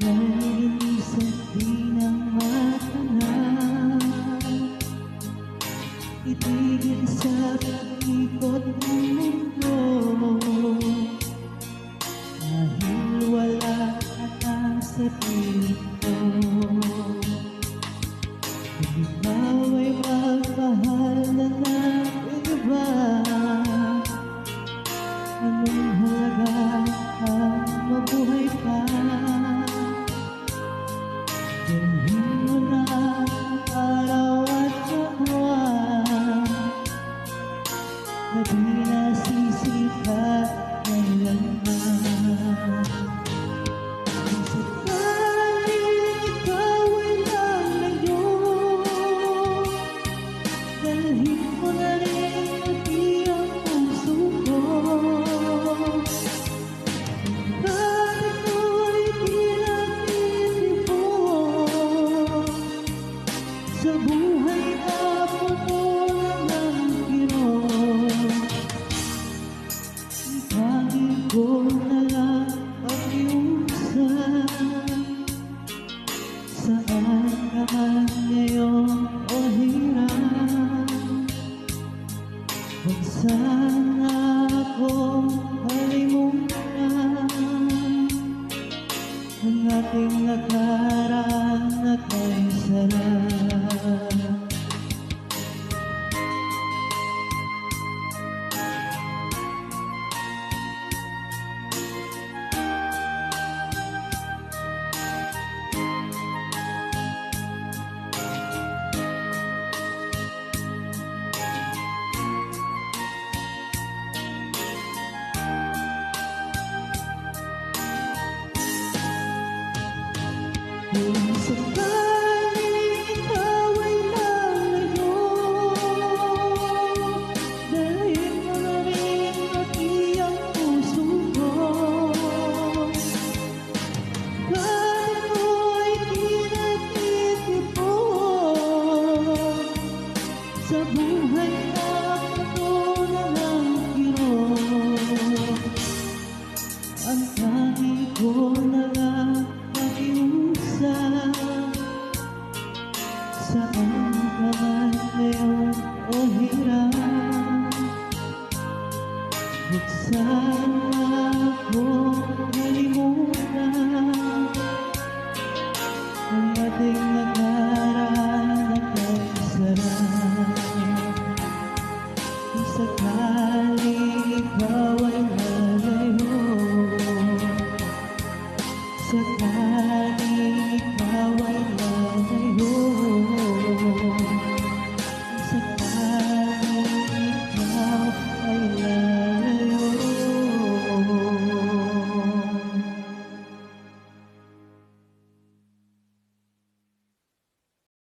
Nalilisan din ang mata na itigil sa pag-ikot ng mundo, dahil wala ka na sa piling ko. Kung ikaw ay magmahal na ng iba, anong halaga ang mabuhay pa? Dalhin mo na ang araw at buwan na di nasisikat kailanman. Kung sakaling ikaw ay lalayo, dalhin mo na rin pati ang puso ko. Bakit mo'y pinag-iipon sa buhay na puno ng kirot? Ibangin ko na lang pag-iusap, saan ka man ngayon o hirap. Huwag sana akong kalimutan ang ating nakaraan na kay sarap. Kung sakaling ikaw ay lalayo, dalhin mo na rin pati ang puso ko. Bakit mo'y pinag-iipon sa buhay na puno ng kirot? Ang tangi ko na lang pakiusap, saan ka man ngayon o hirap. Huwag sana akong kalimutan ang ating nakaraan na kay sarap. Kung sakali